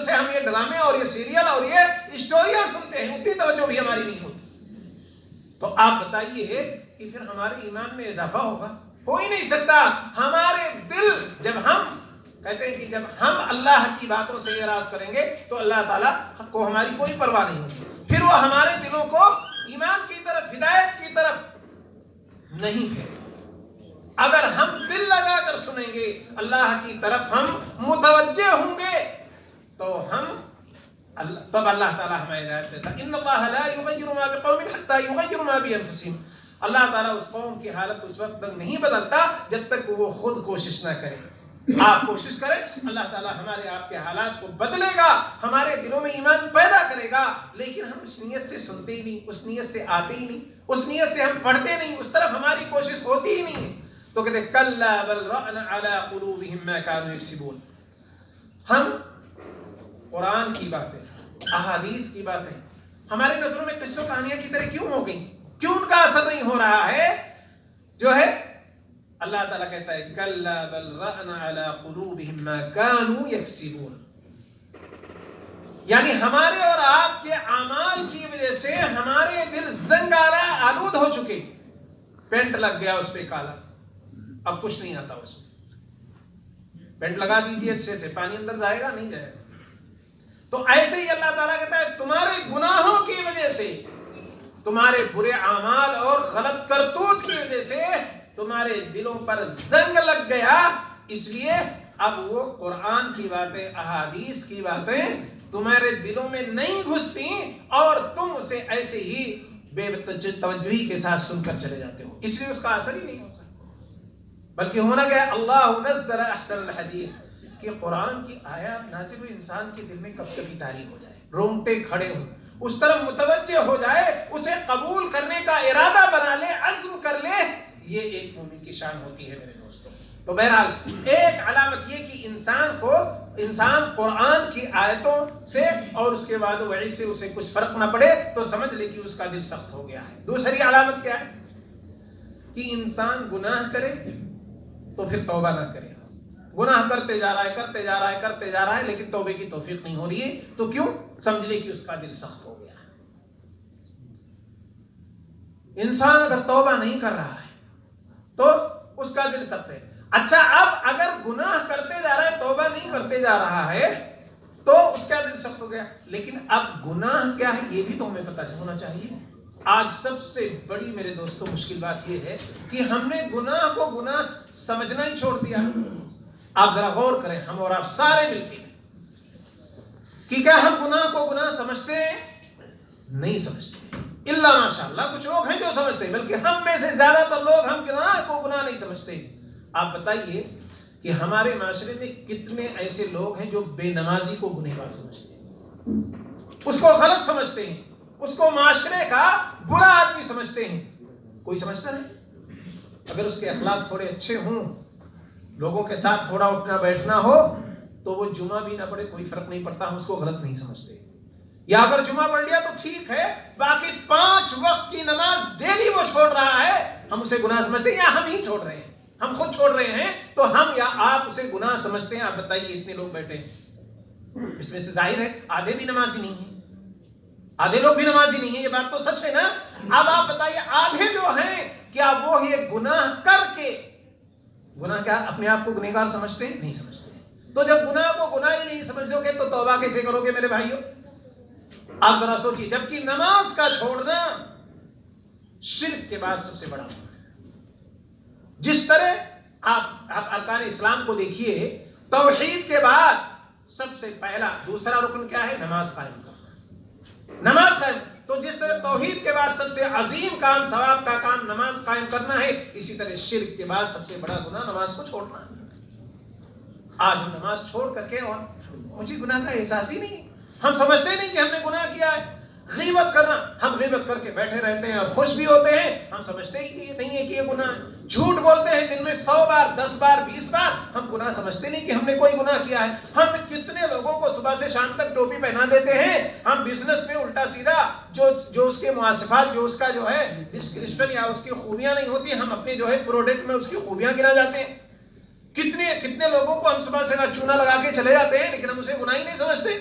سے ہم یہ ڈرامے اور یہ سیریل اور یہ اسٹوریاں سنتے ہیں اتنی توجہ بھی ہماری نہیں ہوتی. تو آپ بتائیے کہ پھر ہمارے ایمان میں اضافہ ہوگا؟ ہو ہی نہیں سکتا. ہمارے دل جب ہم کہتے ہیں کہ جب ہم اللہ کی باتوں سے اعراض کریں گے تو اللہ تعالیٰ کو ہماری کوئی پرواہ نہیں ہوگی. پھر وہ ہمارے دلوں کو ایمان کی طرف ہدایت کی طرف نہیں پھیرے. اگر ہم دل لگا کر سنیں گے اللہ کی طرف ہم متوجہ ہوں گے تو تب اللہ تعالیٰ ہمیں ہدایت دیتا. ان اللہ لا یغیر ما بقوم حتی یغیروا ما بانفسہم. اللہ تعالیٰ اس قوم کی حالت اس وقت تک نہیں بدلتا جب تک وہ خود کوشش نہ کرے. آپ کوشش کریں, اللہ تعالیٰ ہمارے آپ کے حالات کو بدلے گا, ہمارے دلوں میں ایمان پیدا کرے گا. لیکن ہم اس نیت سے سنتے ہی نہیں, اس نیت سے آتے ہی نہیں, اس نیت سے ہم پڑھتے نہیں, اس طرف ہماری کوشش ہوتی ہی نہیں. تو کہتے ہیں کلا بل رأن علی قلوبہم ما کانوا یکسبون. ہم قرآن کی باتیں, احادیث کی باتیں ہمارے نظروں میں قصوں کہانیاں کی طرح کیوں ہو گئی؟ کیوں ان کا اثر نہیں ہو رہا ہے؟ جو ہے اللہ تعالیٰ کہتا ہے کلا بل رأن علی قلوبہم ما کانوا یکسبون. یعنی ہمارے اور آپ کے اعمال کی وجہ سے ہمارے دل زنگارا آلود ہو چکے. پینٹ لگ گیا اس پہ کالا, اب کچھ نہیں آتا اس میں. پینٹ لگا دیجیے اچھے سے, پانی اندر جائے گا نہیں جائے گا. تو ایسے ہی اللہ تعالیٰ کہتا ہے تمہارے گناہوں کی وجہ سے, تمہارے برے اعمال اور غلط کرتوت کی وجہ سے تمہارے دلوں پر زنگ لگ گیا. اس لیے اب وہ قرآن کی باتیں, احادیث کی باتیں تمہارے دلوں میں نہیں گھستی اور تم اسے ایسے ہی بے توجہی کے ساتھ سن کر چلے جاتے ہو. اس لیے اس کا اثر ہی نہیں ہوتا. بلکہ ہونا کیا ہے, اللہ نزل احسن الحدیث, کہ قرآن کی آیات نازل ہوئی انسان کے دل میں کب کبھی تاریخ ہو جائے, رونگٹے کھڑے ہوں, اس طرف متوجہ ہو جائے, اسے قبول کرنے کا ارادہ بنا لے, عزم کر لے. یہ ایک مومن کی شان ہوتی ہے میرے دوستوں. تو بہرحال ایک علامت یہ کہ انسان قرآن کی آیتوں سے اور اس کے بعد وعید سے اسے کچھ فرق نہ پڑے تو سمجھ لے کہ اس کا دل سخت ہو گیا ہے. دوسری علامت کیا ہے کہ انسان گناہ کرے تو پھر توبہ نہ کرے. گناہ کرتے جا رہا ہے لیکن توبے کی توفیق نہیں ہو رہی ہے. تو کیوں؟ سمجھ لے کہ اس کا دل سخت ہو گیا ہے. انسان اگر توبہ نہیں کر رہا ہے تو اس کا دل سخت ہے. اچھا, اب اگر گناہ کرتے جا رہا ہے, توبہ نہیں کرتے جا رہا ہے تو اس کا دل سخت ہو گیا. لیکن اب گناہ کیا ہے یہ بھی تو ہمیں پتہ ہونا چاہیے. آج سب سے بڑی میرے دوستوں مشکل بات یہ ہے کہ ہم نے گناہ کو گناہ سمجھنا ہی چھوڑ دیا. آپ ذرا غور کریں, ہم اور آپ سارے مل کے, کہ کیا ہم گناہ کو گناہ سمجھتے ہیں؟ نہیں سمجھتے. اللہ ماشاء اللہ کچھ لوگ ہیں جو سمجھتے ہیں, بلکہ ہم میں سے زیادہ تر لوگ ہم گناہ کو گناہ نہیں سمجھتے. آپ بتائیے کہ ہمارے معاشرے میں کتنے ایسے لوگ ہیں جو بے نمازی کو گنہگار سمجھتے ہیں, اس کو غلط سمجھتے ہیں, اس کو معاشرے کا برا آدمی سمجھتے ہیں. کوئی سمجھتا نہیں. اگر اس کے اخلاق تھوڑے اچھے ہوں, لوگوں کے ساتھ تھوڑا اٹھنا بیٹھنا ہو, تو وہ جمعہ بھی نہ پڑھے کوئی فرق نہیں پڑتا, ہم اس کو غلط نہیں سمجھتے. یا اگر جمعہ پڑھ لیا تو ٹھیک ہے, باقی 5 وقت کی نماز ڈیلی وہ چھوڑ رہا ہے, ہم اسے گناہ سمجھتے ہیں. یا ہم ہی چھوڑ رہے ہیں, ہم خود چھوڑ رہے ہیں, تو ہم یا آپ اسے گناہ سمجھتے ہیں. آپ بتائیے اتنے لوگ بیٹھے ہیں, اس میں سے ظاہر ہے آدھے بھی نمازی نہیں ہیں, آدھے لوگ بھی نمازی نہیں ہیں, یہ بات تو سچ ہے نا. اب آپ بتائیے آدھے جو ہیں کیا وہ یہ گناہ کر کے, گناہ کیا اپنے آپ کو گنہگار سمجھتے ہیں؟ نہیں سمجھتے. تو جب گناہ کو گناہ ہی نہیں سمجھو گے تو توبہ کیسے کرو گے میرے بھائیوں؟ آپ ذرا سوچیے. جبکہ نماز کا چھوڑنا شرک کے بعد سب سے بڑا ہے. جس طرح آپ ارکان اسلام کو دیکھیے, توحید کے بعد سب سے پہلا دوسرا رکن کیا ہے؟ نماز قائم کرنا. نماز قائم. تو جس طرح توحید کے بعد سب سے عظیم کام, ثواب کا کام نماز قائم کرنا ہے, اسی طرح شرک کے بعد سب سے بڑا گناہ نماز کو چھوڑنا ہے. آج ہم نماز چھوڑ کر کے اور مجھے گناہ کا احساس ہی نہیں, ہم سمجھتے نہیں کہ ہم نے گناہ کیا ہے. غیبت کرنا, ہم غیبت کر کے بیٹھے رہتے ہیں اور خوش بھی ہوتے ہیں, ہم سمجھتے ہی نہیں ہے کہ یہ گناہ ہے. جھوٹ بولتے ہیں دن میں 100 بار 10 بار 20 بار, ہم گناہ سمجھتے نہیں کہ ہم نے کوئی گناہ کیا ہے. ہم کتنے لوگوں کو صبح سے شام تک ٹوپی پہنا دیتے ہیں, ہم بزنس میں الٹا سیدھا جو اس کے مواصفات, جو اس کا جو ہے ڈسکرپشن یا اس کی خوبیاں نہیں ہوتی, ہم اپنے جو ہے پروڈکٹ میں اس کی خوبیاں گنا جاتے ہیں. کتنے لوگوں کو ہم صبح سے چونا لگا کے چلے جاتے ہیں لیکن ہم اسے گناہ ہی نہیں سمجھتے.